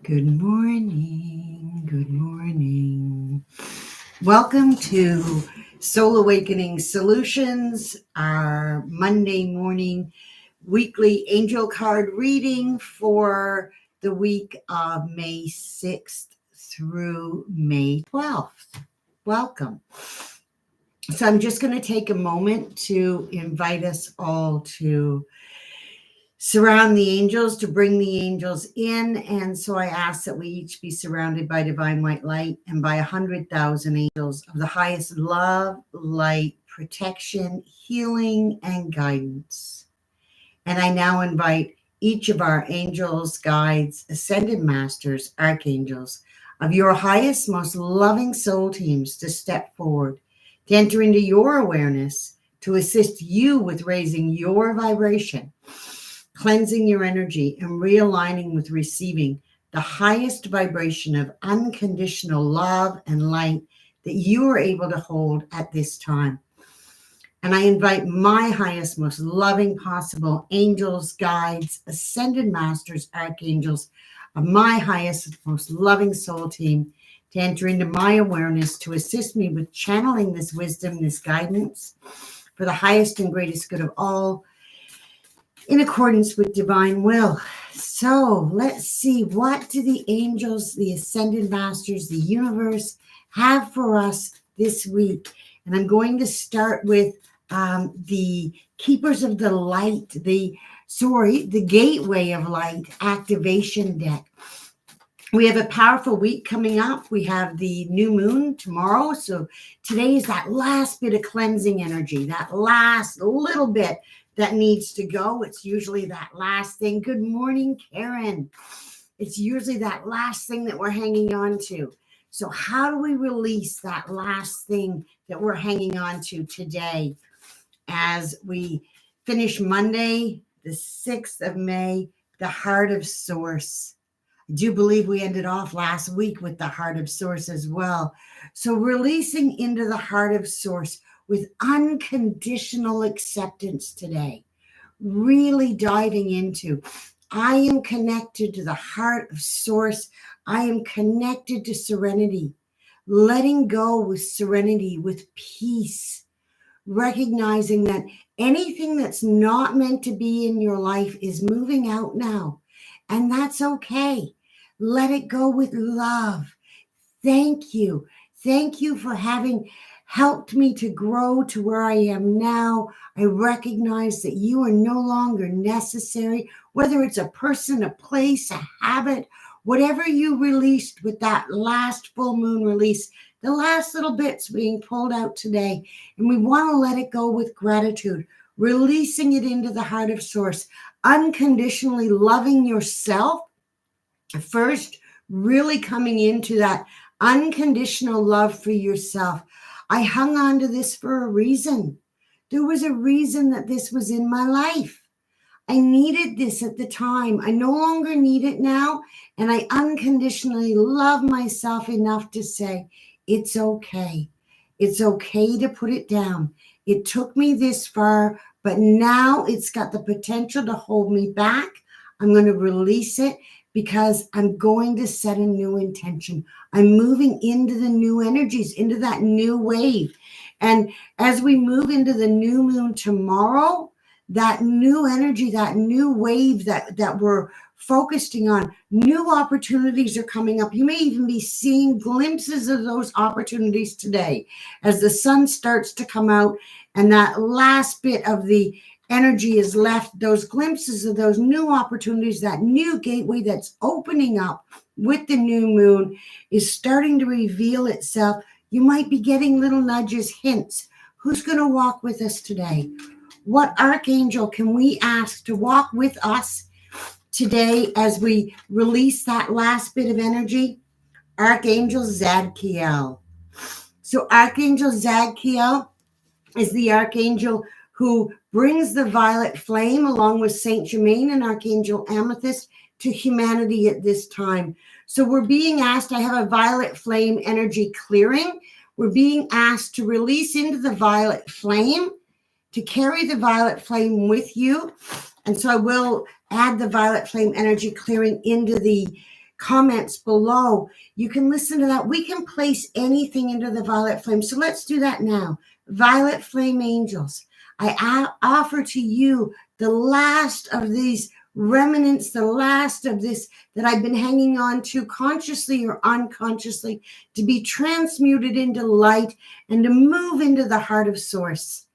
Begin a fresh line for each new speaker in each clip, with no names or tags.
Good morning. Good morning. Welcome to Soul Awakening Solutions, our Monday morning weekly angel card reading for the week of May 6th through May 12th. Welcome. So I'm just going to take a moment to invite us all to surround the angels, to bring the angels in. And so I ask that we each be surrounded by divine white light and by 100,000 angels of the highest love, light, protection, healing, and guidance. And I now invite each of our angels, guides, ascended masters, archangels of your highest, most loving soul teams to step forward, to enter into your awareness, to assist you with raising your vibration, cleansing your energy, and realigning with receiving the highest vibration of unconditional love and light that you are able to hold at this time. And I invite my highest, most loving possible angels, guides, ascended masters, archangels of my highest, most loving soul team to enter into my awareness, to assist me with channeling this wisdom, this guidance for the highest and greatest good of all, in accordance with divine will. So let's see, what do the angels, the ascended masters, the universe have for us this week? And I'm going to start with the Keepers of the Light, the Gateway of Light activation deck. We have a powerful week coming up. We have the new moon tomorrow. So today is that last bit of cleansing energy, that last little bit that needs to go. It's usually that last thing. Good morning, Karen. It's usually that last thing that we're hanging on to. So how do we release that last thing that we're hanging on to today as we finish Monday, the 6th of May, the Heart of Source? I do believe we ended off last week with the Heart of Source as well. So releasing into the Heart of Source with unconditional acceptance today, really diving into, I am connected to the Heart of Source. I am connected to serenity, letting go with serenity, with peace, recognizing that anything that's not meant to be in your life is moving out now, and that's okay. Let it go with love. Thank you. Thank you for having helped me to grow to where I am now. I recognize that you are no longer necessary, whether it's a person, a place, a habit, whatever you released with that last full moon release, the last little bits being pulled out today. And we want to let it go with gratitude, releasing it into the Heart of Source, unconditionally loving yourself first, really coming into that unconditional love for yourself. I hung on to this for a reason. There was a reason that this was in my life. I needed this at the time. I no longer need it now. And I unconditionally love myself enough to say, it's okay. It's okay to put it down. It took me this far, but now it's got the potential to hold me back. I'm going to release it because I'm going to set a new intention. I'm moving into the new energies, into that new wave. And as we move into the new moon tomorrow, that new energy, that new wave that we're focusing on, new opportunities are coming up. You may even be seeing glimpses of those opportunities today as the sun starts to come out and that last bit of the energy is left, those glimpses of those new opportunities, that new gateway that's opening up with the new moon is starting to reveal itself. You might be getting little nudges, hints. Who's going to walk with us today? What archangel can we ask to walk with us today as we release that last bit of energy? Archangel Zadkiel. So Archangel Zadkiel is the archangel who brings the violet flame along with Saint Germain and Archangel Amethyst to humanity at this time. So we're being asked, I have a violet flame energy clearing. We're being asked to release into the violet flame, to carry the violet flame with you. And so I will add the violet flame energy clearing into the comments below. You can listen to that. We can place anything into the violet flame. So let's do that now. Violet flame angels, I offer to you the last of these remnants, the last of this that I've been hanging on to consciously or unconsciously, to be transmuted into light and to move into the heart of source.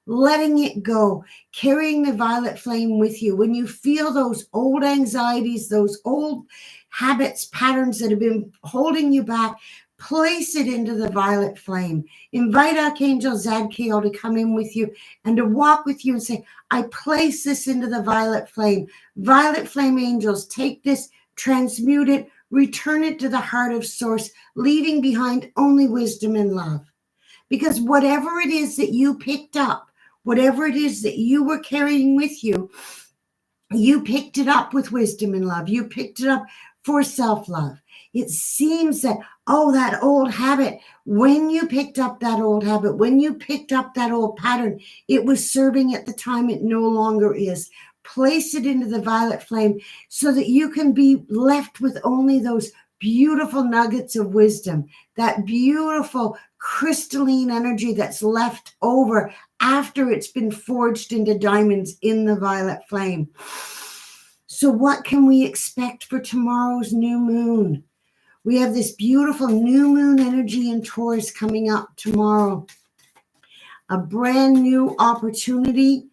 Letting it go, carrying the violet flame with you. When you feel those old anxieties, those old habits, patterns that have been holding you back, place it into the violet flame. Invite Archangel Zadkiel to come in with you and to walk with you and say, I place this into the violet flame. Violet flame angels, take this, transmute it, return it to the heart of source, leaving behind only wisdom and love. Because whatever it is that you picked up, whatever it is that you were carrying with you, you picked it up with wisdom and love. You picked it up for self-love. It seems that, that old habit, when you picked up that old habit, when you picked up that old pattern, it was serving at the time, it no longer is. Place it into the violet flame so that you can be left with only those beautiful nuggets of wisdom, that beautiful crystalline energy that's left over after it's been forged into diamonds in the violet flame. So what can we expect for tomorrow's new moon? We have this beautiful new moon energy in Taurus coming up tomorrow. A brand new opportunity.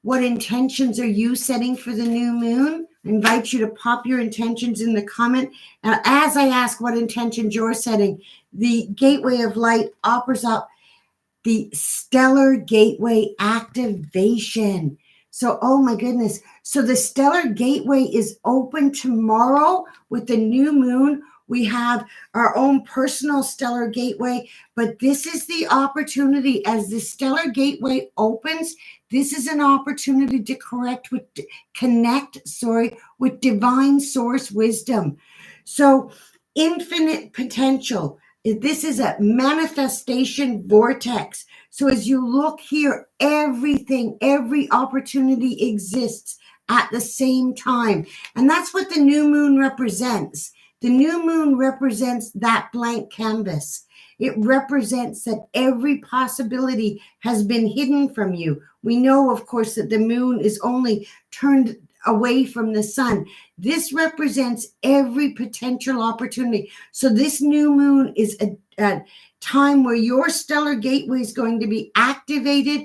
What intentions are you setting for the new moon? I invite you to pop your intentions in the comment. And as I ask what intentions you're setting, the Gateway of Light offers up the Stellar Gateway activation. So, oh my goodness. So the Stellar Gateway is open tomorrow with the new moon. We have our own personal Stellar Gateway, but this is the opportunity as the Stellar Gateway opens. This is an opportunity to connect with divine source wisdom. So infinite potential. This is a manifestation vortex. So as you look here, everything, every opportunity exists at the same time. And that's what the new moon represents. The new moon represents that blank canvas. It represents that every possibility has been hidden from you. We know, of course, that the moon is only turned away from the sun. This represents every potential opportunity. So this new moon is a time where your stellar gateway is going to be activated.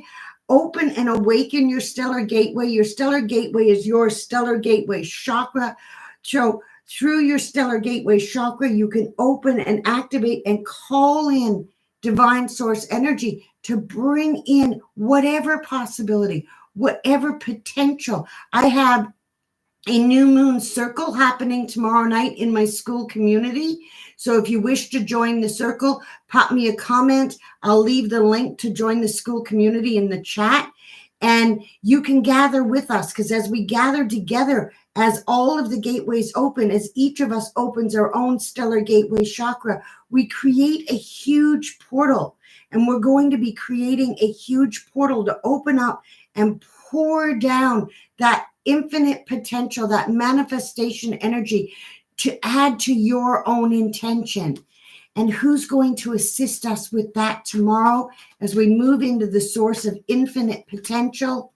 Open and awaken your stellar gateway. Your stellar gateway is your stellar gateway chakra. So through your stellar gateway chakra, you can open and activate and call in divine source energy to bring in whatever possibility, whatever potential. I have a new moon circle happening tomorrow night in my school community. So if you wish to join the circle, pop me a comment. I'll leave the link to join the school community in the chat. And you can gather with us, because as we gather together, as all of the gateways open, as each of us opens our own stellar gateway chakra, we create a huge portal. And we're going to be creating a huge portal to open up and pour down that infinite potential, that manifestation energy to add to your own intention. And who's going to assist us with that tomorrow as we move into the source of infinite potential?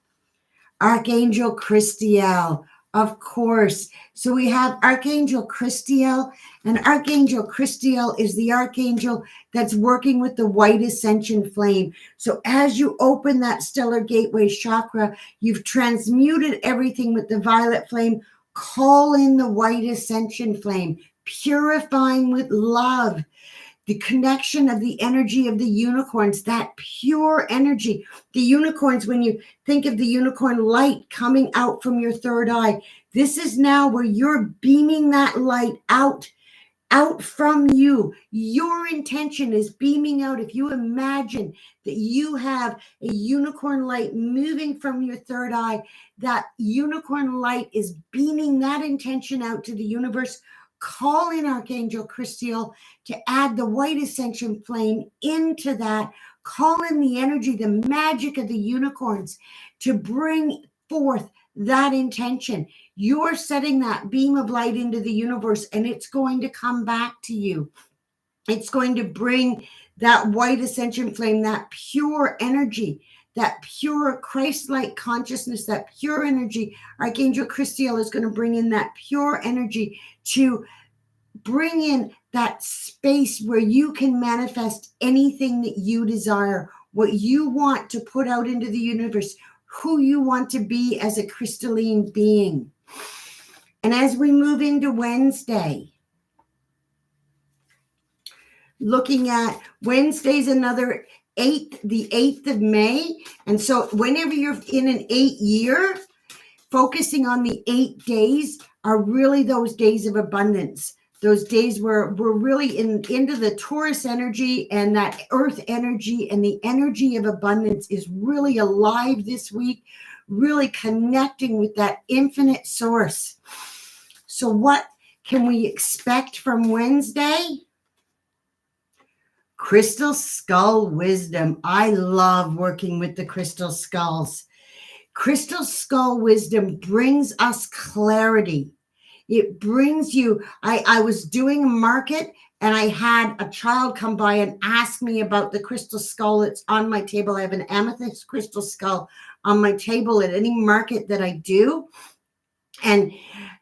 Archangel Christiel, of course. So we have Archangel Christiel, and Archangel Christiel is the archangel that's working with the white ascension flame. So as you open that stellar gateway chakra, you've transmuted everything with the violet flame. Call in the white ascension flame, purifying with love. The connection of the energy of the unicorns, that pure energy. The unicorns, when you think of the unicorn light coming out from your third eye, this is now where you're beaming that light out from you. Your intention is beaming out. If you imagine that you have a unicorn light moving from your third eye, that unicorn light is beaming that intention out to the universe. Call in Archangel Christiel to add the white ascension flame into that. Call in the energy, the magic of the unicorns to bring forth that intention. You're setting that beam of light into the universe, and it's going to come back to you. It's going to bring that white ascension flame, that pure energy, that pure Christ-like consciousness, that pure energy. Archangel Christiel is going to bring in that pure energy to bring in that space where you can manifest anything that you desire, what you want to put out into the universe, who you want to be as a crystalline being. And as we move into Wednesday, looking at Wednesday's another the 8th of May. And so whenever you're in an 8 year, focusing on the 8 days are really those days of abundance. Those days where we're really into the Taurus energy, and that earth energy and the energy of abundance is really alive this week, really connecting with that infinite source. So what can we expect from Wednesday? Crystal skull wisdom. I love working with the crystal skulls. Crystal skull wisdom brings us clarity. It brings you, I was doing a market, and I had a child come by and ask me about the crystal skull that's on my table. I have an amethyst crystal skull on my table at any market that I do. And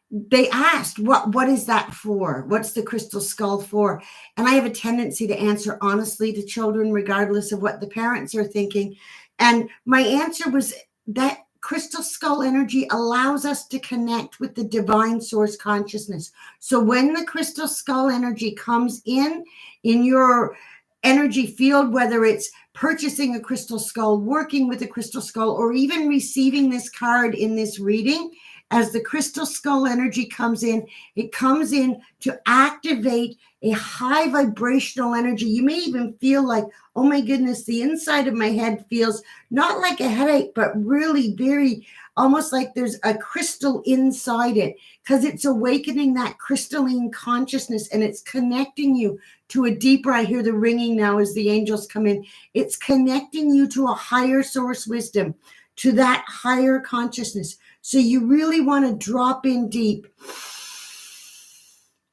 they asked, what is that for? What's the crystal skull for? And I have a tendency to answer honestly to children, regardless of what the parents are thinking. And my answer was that crystal skull energy allows us to connect with the divine source consciousness. So when the crystal skull energy comes in your energy field, whether it's purchasing a crystal skull, working with a crystal skull, or even receiving this card in this reading, as the crystal skull energy comes in, it comes in to activate a high vibrational energy. You may even feel like, oh my goodness, the inside of my head feels not like a headache, but really very, almost like there's a crystal inside it, because it's awakening that crystalline consciousness, and it's connecting you to a deeper, I hear the ringing now as the angels come in, it's connecting you to a higher source wisdom, to that higher consciousness. So you really want to drop in deep.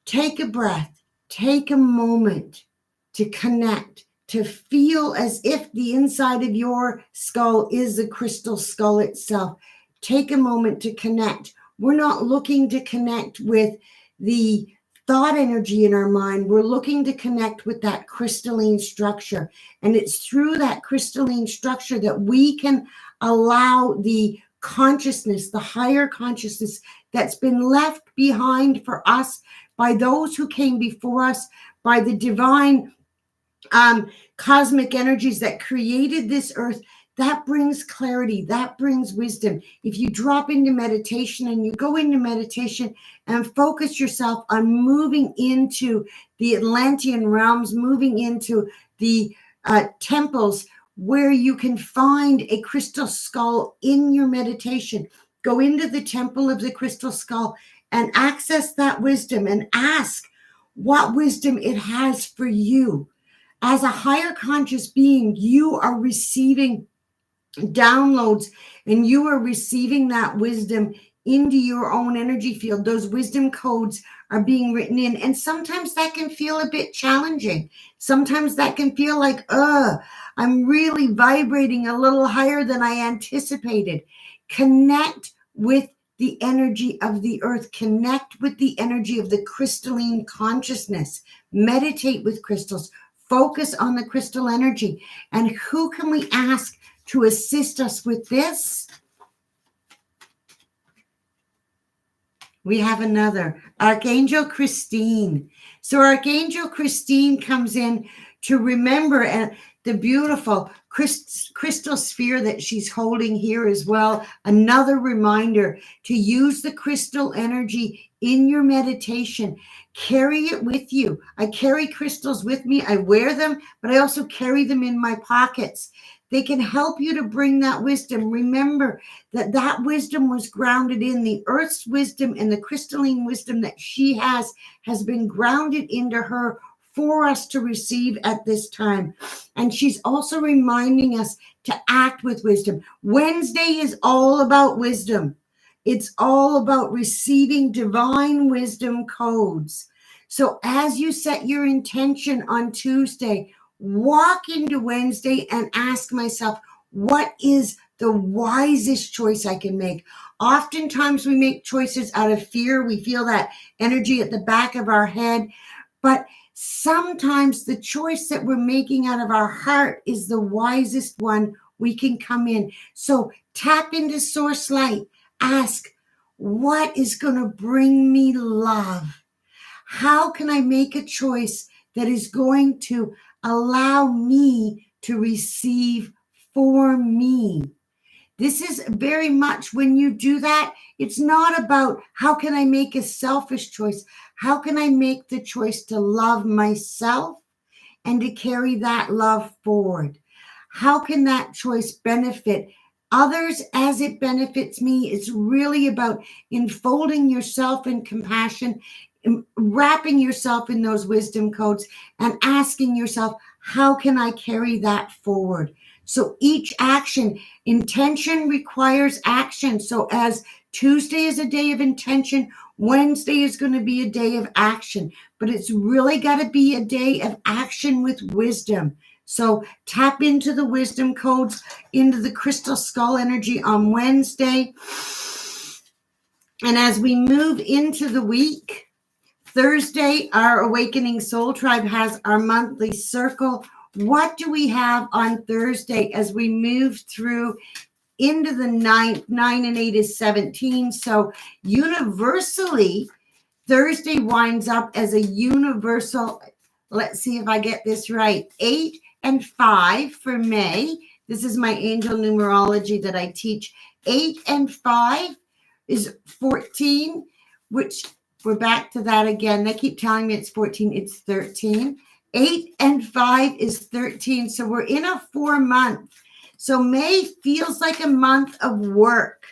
Take a breath. Take a moment to connect, to feel as if the inside of your skull is the crystal skull itself. Take a moment to connect. We're not looking to connect with the thought energy in our mind. We're looking to connect with that crystalline structure. And it's through that crystalline structure that we can allow the consciousness, the higher consciousness that's been left behind for us by those who came before us, by the divine cosmic energies that created this earth. That brings clarity, that brings wisdom. If you drop into meditation and you go into meditation and focus yourself on moving into the Atlantean realms, moving into the temples where you can find a crystal skull in your meditation, go into the temple of the crystal skull and access that wisdom and ask what wisdom it has for you. As a higher conscious being, you are receiving downloads, and you are receiving that wisdom into your own energy field. Those wisdom codes are being written in, and sometimes that can feel a bit challenging. Sometimes that can feel like, I'm really vibrating a little higher than I anticipated. Connect with the energy of the earth. Connect with the energy of the crystalline consciousness. Meditate with crystals. Focus on the crystal energy. And who can we ask to assist us with this? We have another, Archangel Christine. So Archangel Christine comes in to remember the beautiful crystal sphere that she's holding here as well. Another reminder to use the crystal energy in your meditation. Carry it with you. I carry crystals with me. I wear them, but I also carry them in my pockets. They can help you to bring that wisdom. Remember that wisdom was grounded in the earth's wisdom, and the crystalline wisdom that she has been grounded into her for us to receive at this time. And she's also reminding us to act with wisdom. Wednesday is all about wisdom. It's all about receiving divine wisdom codes. So as you set your intention on Tuesday, walk into Wednesday and ask myself, what is the wisest choice I can make? Oftentimes we make choices out of fear. We feel that energy at the back of our head. But sometimes the choice that we're making out of our heart is the wisest one we can come in. So tap into source light. Ask, what is going to bring me love? How can I make a choice that is going to allow me to receive for me? This is very much when you do that, it's not about how can I make a selfish choice? How can I make the choice to love myself and to carry that love forward? How can that choice benefit others as it benefits me? It's really about enfolding yourself in compassion, wrapping yourself in those wisdom codes, and asking yourself, how can I carry that forward? So each action, intention requires action. So as Tuesday is a day of intention, Wednesday is going to be a day of action, but it's really got to be a day of action with wisdom. So tap into the wisdom codes, into the crystal skull energy on Wednesday. And as we move into the week, Thursday, our Awakening Soul Tribe has our monthly circle. What do we have on Thursday as we move through into the 9 and 8 is 17. So universally, Thursday winds up as a universal, let's see if I get this right, 8 and 5 for May. This is my angel numerology that I teach. 8 and 5 is 14, which we're back to that again. They keep telling me it's 14. It's 13. 8 and 5 is 13. So we're in a 4-month. So May feels like a month of work.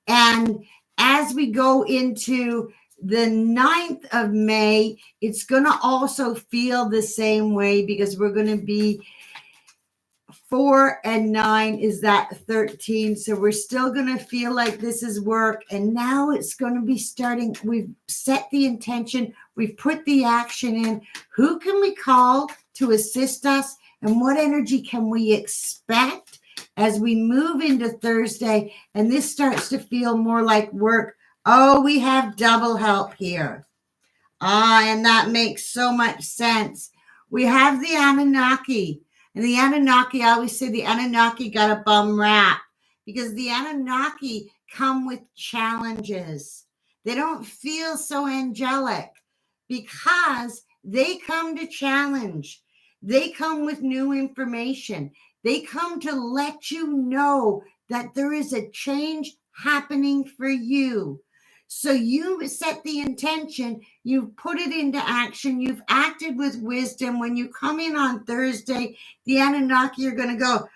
And as we go into the 9th of May, it's going to also feel the same way because we're going to be 4 and 9 is that 13. So we're still going to feel like this is work. And now it's going to be starting. We've set the intention. We've put the action in. Who can we call to assist us? And what energy can we expect as we move into Thursday? And this starts to feel more like work. Oh, we have double help here. And that makes so much sense. We have the Anunnaki. And the Anunnaki, I always say the Anunnaki got a bum rap because the Anunnaki come with challenges. They don't feel so angelic because they come to challenge. They come with new information. They come to let you know that there is a change happening for you. So you set the intention, you've put it into action, you've acted with wisdom. When you come in on Thursday, the Anunnaki are going to go,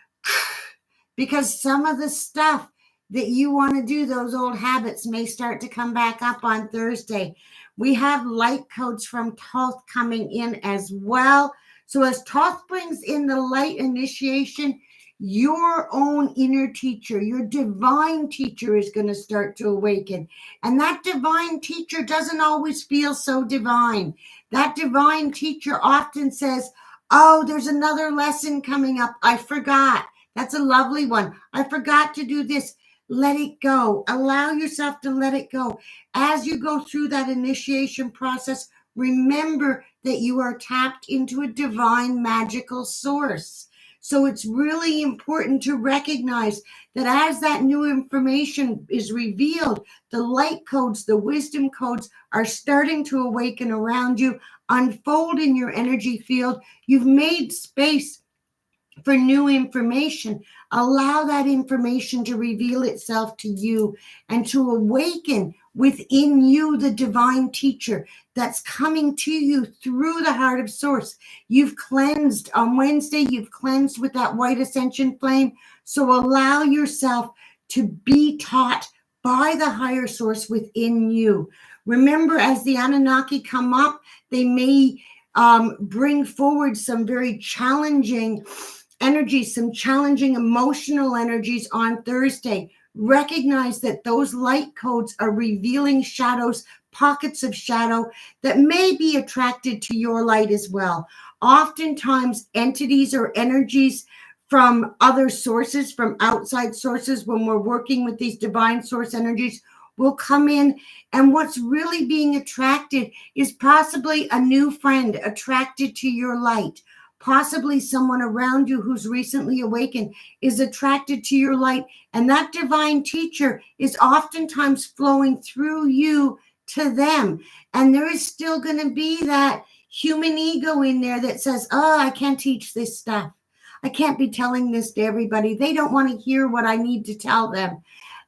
because some of the stuff that you want to do, those old habits may start to come back up on Thursday. We have light codes from Thoth coming in as well. So as Thoth brings in the light initiation, your own inner teacher, your divine teacher is going to start to awaken. And that divine teacher doesn't always feel so divine. That divine teacher often says, oh, there's another lesson coming up. I forgot. That's a lovely one. I forgot to do this. Let it go. Allow yourself to let it go. As you go through that initiation process, remember that you are tapped into a divine magical source. So it's really important to recognize that as that new information is revealed, the light codes, the wisdom codes are starting to awaken around you, unfold in your energy field. You've made space for new information. Allow that information to reveal itself to you and to awaken within you the divine teacher that's coming to you through the heart of source. You've cleansed on Wednesday, you've cleansed with that white ascension flame. So allow yourself to be taught by the higher source within you. Remember, as the Anunnaki come up, they may bring forward some very challenging energies, some challenging emotional energies on Thursday. recognize that those light codes are revealing shadows, pockets of shadow that may be attracted to your light as well. Oftentimes, entities or energies from other sources, from outside sources, when we're working with these divine source energies, will come in. And what's really being attracted is possibly a new friend attracted to your light. Possibly someone around you who's recently awakened is attracted to your light. And that divine teacher is oftentimes flowing through you to them. And there is still going to be that human ego in there that says, oh, I can't teach this stuff. I can't be telling this to everybody. They don't want to hear what I need to tell them.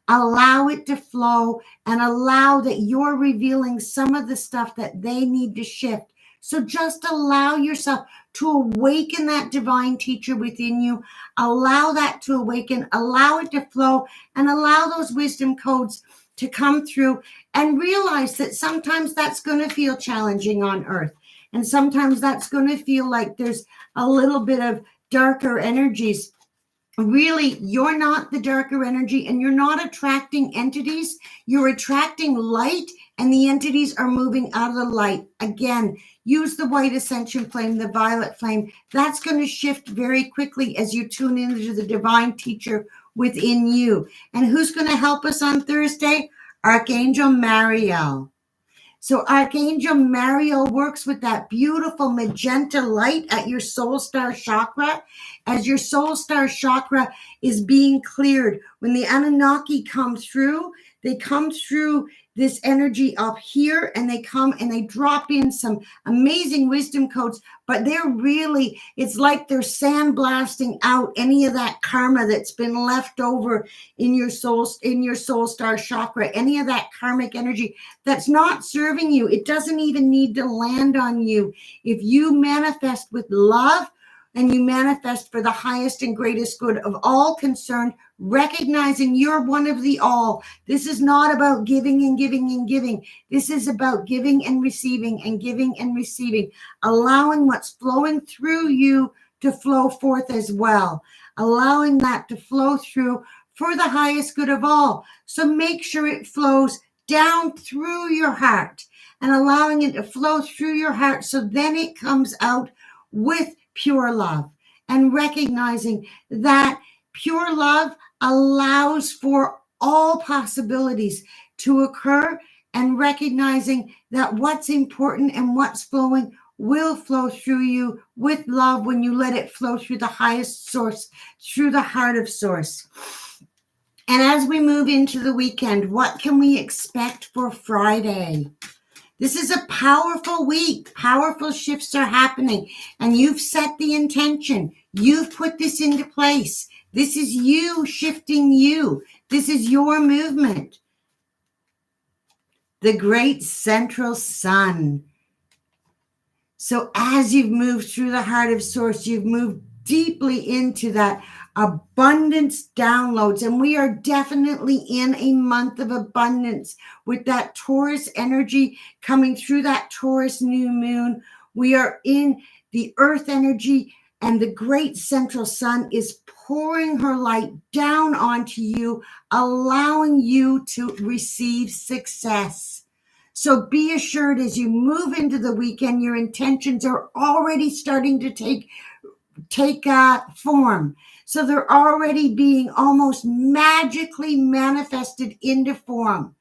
Allow it to flow and allow that you're revealing some of the stuff that they need to shift. So just allow yourself to awaken that divine teacher within you. Allow that to awaken, allow it to flow, and allow those wisdom codes to come through, and realize that sometimes that's going to feel challenging on earth. And sometimes that's going to feel like there's a little bit of darker energies. Really, you're not the darker energy, and you're not attracting entities. You're attracting light, and the entities are moving out of the light. Again, use the white ascension flame, the violet flame. That's going to shift very quickly as you tune into the divine teacher within you. And who's going to help us on Thursday? Archangel Mariel. So Archangel Mariel works with that beautiful magenta light at your soul star chakra. As your soul star chakra is being cleared, when the Anunnaki come through, they come through this energy up here, and they come and they drop in some amazing wisdom codes, but it's like they're sandblasting out any of that karma that's been left over in your soul star chakra, any of that karmic energy that's not serving you. It doesn't even need to land on you. If you manifest with love and you manifest for the highest and greatest good of all concerned, recognizing you're one of the all. This is not about giving and giving and giving. This is about giving and receiving and giving and receiving, allowing what's flowing through you to flow forth as well, allowing that to flow through for the highest good of all. So make sure it flows down through your heart, and allowing it to flow through your heart, so then it comes out with pure love, and recognizing that pure love allows for all possibilities to occur, and recognizing that what's important and what's flowing will flow through you with love when you let it flow through the highest source, through the heart of source. And as we move into the weekend, what can we expect for Friday? This is a powerful week. Powerful shifts are happening, and you've set the intention. You've put this into place. This is you shifting you. This is your movement. The great central sun. So as you've moved through the heart of source, you've moved deeply into that abundance downloads, and we are definitely in a month of abundance with that Taurus energy coming through that Taurus new moon. We are in the earth energy, and the great central sun is pouring her light down onto you, allowing you to receive success. So be assured, as you move into the weekend, your intentions are already starting to take form. So they're already being almost magically manifested into form.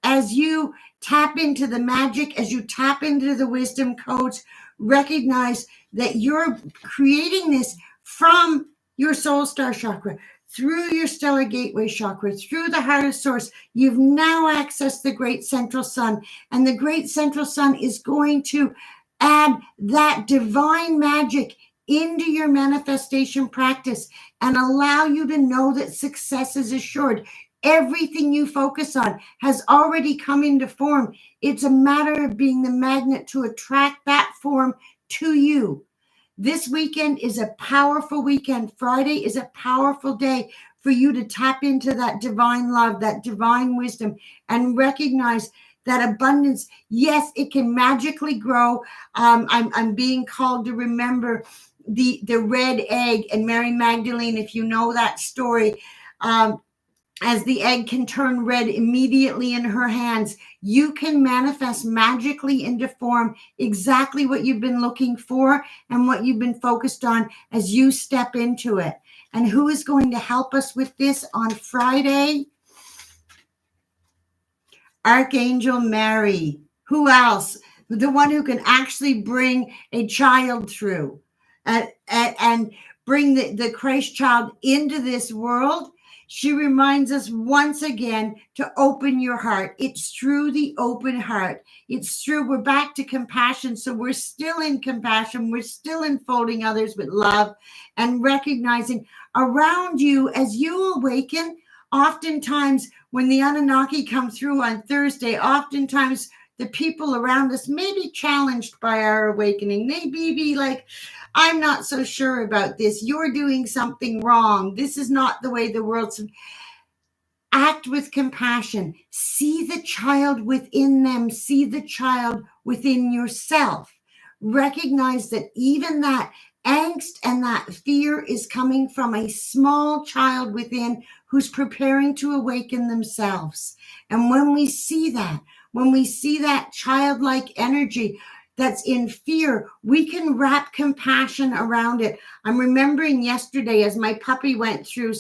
As you tap into the magic, as you tap into the wisdom codes, recognize that you're creating this from your soul star chakra, through your stellar gateway chakra, through the heart of source. You've now accessed the great central sun, and the great central sun is going to add that divine magic into your manifestation practice and allow you to know that success is assured. Everything you focus on has already come into form. It's a matter of being the magnet to attract that form to you. This weekend is a powerful weekend. Friday is a powerful day for you to tap into that divine love, that divine wisdom, and recognize that abundance. Yes, it can magically grow. I'm being called to remember the red egg and Mary Magdalene. If you know that story, as the egg can turn red immediately in her hands, you can manifest magically into form exactly what you've been looking for and what you've been focused on as you step into it. And who is going to help us with this on Friday? Archangel Mary. Who else? The one who can actually bring a child through and bring the Christ child into this world. She reminds us once again to open your heart. It's through the open heart. It's through, we're back to compassion. So we're still in compassion. We're still enfolding others with love and recognizing around you as you awaken. Oftentimes, when the Anunnaki come through on Thursday, oftentimes the people around us may be challenged by our awakening. They may be like, I'm not so sure about this. You're doing something wrong. This is not the way the world's. Act with compassion. See the child within them. See the child within yourself. Recognize that even that angst and that fear is coming from a small child within who's preparing to awaken themselves. And when we see that childlike energy that's in fear, we can wrap compassion around it. I'm remembering yesterday as my puppy went through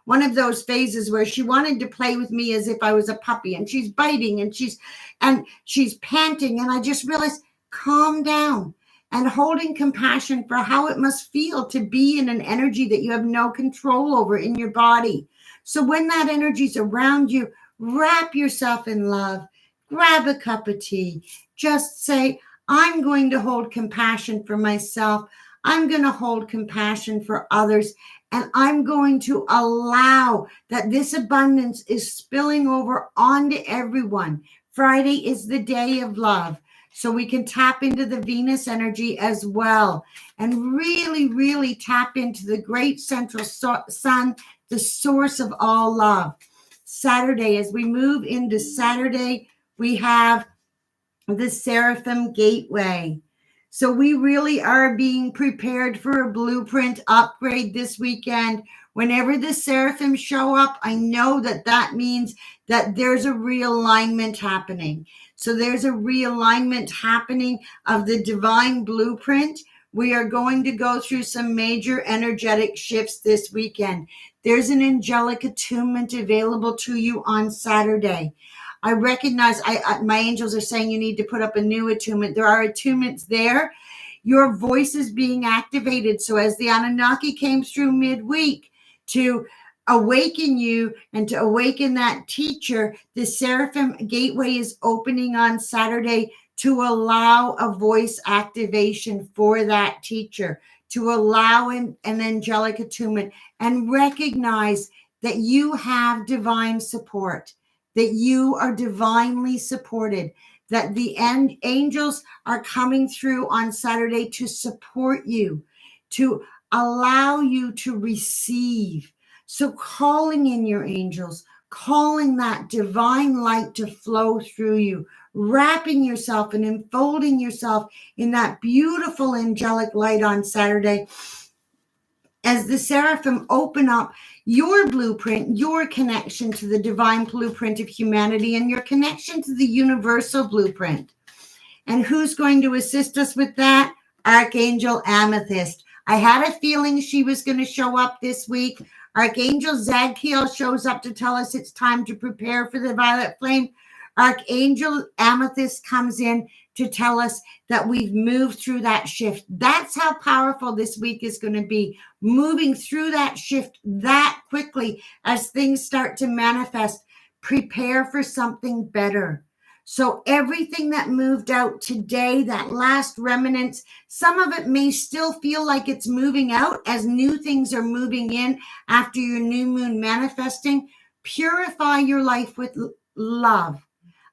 one of those phases where she wanted to play with me as if I was a puppy, and she's biting and she's panting, and I just realized, calm down, and holding compassion for how it must feel to be in an energy that you have no control over in your body. So when that energy's around you, wrap yourself in love, grab a cup of tea, just say, I'm going to hold compassion for myself. I'm going to hold compassion for others. And I'm going to allow that this abundance is spilling over onto everyone. Friday is the day of love. So we can tap into the Venus energy as well and really, really tap into the great central sun, the source of all love. Saturday, as we move into Saturday, we have the Seraphim Gateway. So we really are being prepared for a blueprint upgrade this weekend. Whenever the Seraphim show up, I know that means that there's a realignment happening. So there's a realignment happening of the divine blueprint. We are going to go through some major energetic shifts this weekend. There's an angelic attunement available to you on Saturday. I recognize my angels are saying you need to put up a new attunement. There are attunements there. Your voice is being activated. So as the Anunnaki came through midweek to awaken you and to awaken that teacher, the Seraphim Gateway is opening on Saturday to allow a voice activation for that teacher, to allow an angelic attunement, and recognize that you have divine support, that you are divinely supported, that the angels are coming through on Saturday to support you, to allow you to receive. So calling in your angels, calling that divine light to flow through you, wrapping yourself and enfolding yourself in that beautiful angelic light on Saturday, as the Seraphim open up your blueprint, your connection to the divine blueprint of humanity, and your connection to the universal blueprint. And who's going to assist us with that? Archangel Amethyst. I had a feeling she was going to show up this week. Archangel Zadkiel shows up to tell us it's time to prepare for the violet flame. Archangel Amethyst comes in to tell us that we've moved through that shift. That's how powerful this week is going to be, moving through that shift that quickly as things start to manifest. Prepare for something better. So everything that moved out today, that last remnants, some of it may still feel like it's moving out as new things are moving in after your new moon manifesting. Purify your life with love.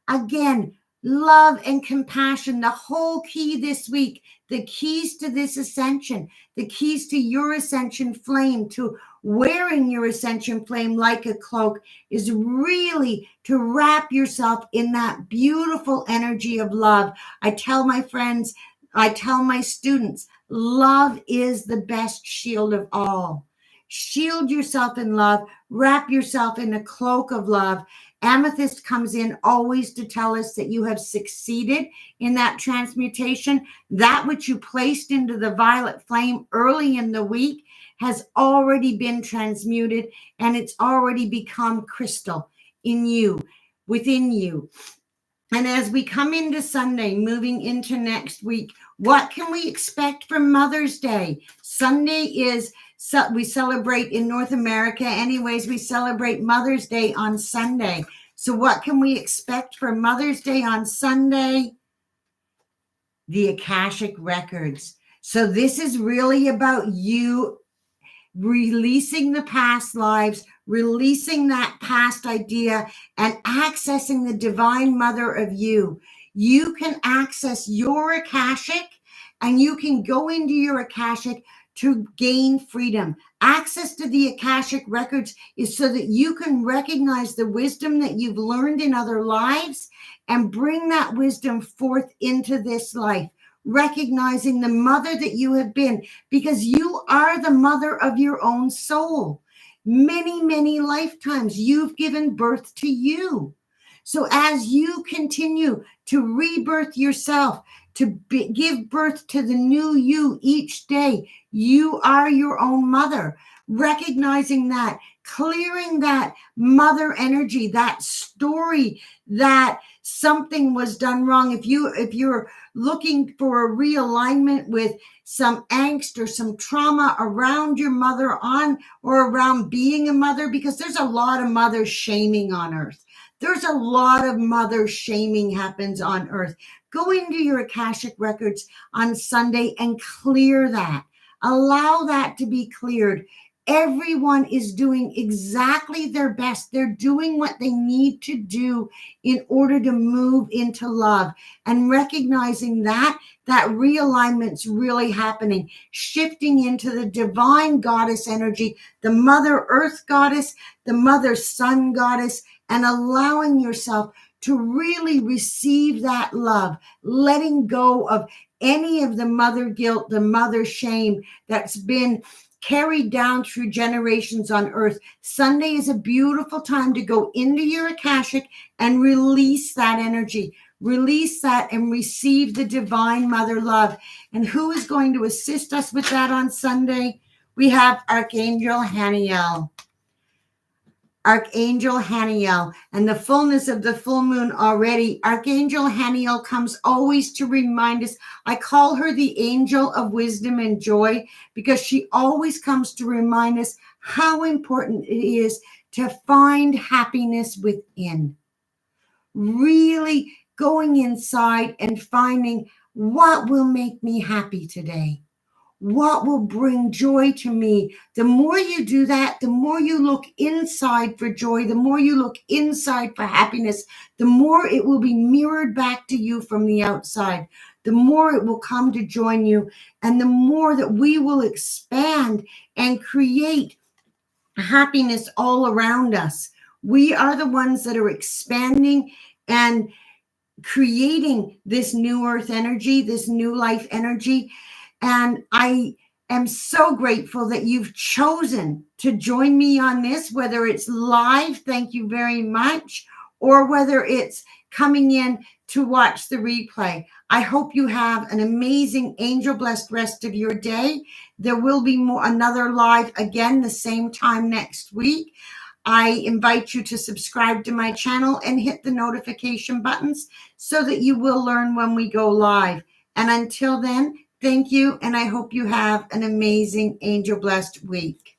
Again, love and compassion, the whole key this week, the keys to this ascension, the keys to your ascension flame, to wearing your ascension flame like a cloak, is really to wrap yourself in that beautiful energy of love. I tell my friends, I tell my students, love is the best shield of all. shield yourself in love, wrap yourself in a cloak of love. Amethyst comes in always to tell us that you have succeeded in that transmutation. That which you placed into the violet flame early in the week has already been transmuted, and it's already become crystal in you, within you. And as we come into Sunday, moving into next week, what can we expect from Mother's Day? Sunday is, we celebrate in North America anyways, we celebrate Mother's Day on Sunday. So what can we expect for Mother's Day on Sunday? The Akashic Records. So this is really about you releasing the past lives, releasing that past idea, and accessing the divine mother of you. You can access your Akashic, and you can go into your Akashic to gain freedom. Access to the Akashic Records is so that you can recognize the wisdom that you've learned in other lives and bring that wisdom forth into this life, recognizing the mother that you have been, because you are the mother of your own soul. Many, many lifetimes you've given birth to you. So as you continue to rebirth yourself, to give birth to the new you each day, you are your own mother. Recognizing that, clearing that mother energy, that story that something was done wrong. If you're looking for a realignment with some angst or some trauma around your mother or around being a mother, because there's a lot of mother shaming on earth. There's a lot of mother shaming happens on earth. Go into your Akashic Records on Sunday and clear that. Allow that to be cleared. Everyone is doing exactly their best. They're doing what they need to do in order to move into love, and recognizing that realignment's really happening, shifting into the divine goddess energy, the Mother Earth goddess, the Mother Sun goddess, and allowing yourself to really receive that love, letting go of any of the mother guilt, the mother shame that's been carried down through generations on earth. Sunday is a beautiful time to go into your Akashic and release that energy, release that, and receive the divine mother love. And who is going to assist us with that on Sunday? We have Archangel Haniel. Archangel Haniel, and the fullness of the full moon already. Archangel Haniel comes always to remind us. I call her the angel of wisdom and joy, because she always comes to remind us how important it is to find happiness within. Really going inside and finding what will make me happy today. What will bring joy to me? The more you do that, the more you look inside for joy, the more you look inside for happiness, the more it will be mirrored back to you from the outside, the more it will come to join you, and the more that we will expand and create happiness all around us. We are the ones that are expanding and creating this new earth energy, this new life energy. And I am so grateful that you've chosen to join me on this, whether it's live, thank you very much, or whether it's coming in to watch the replay. I hope you have an amazing angel blessed rest of your day. There will be another live again the same time next week. I invite you to subscribe to my channel and hit the notification buttons so that you will learn when we go live. And until then, thank you, and I hope you have an amazing angel blessed week.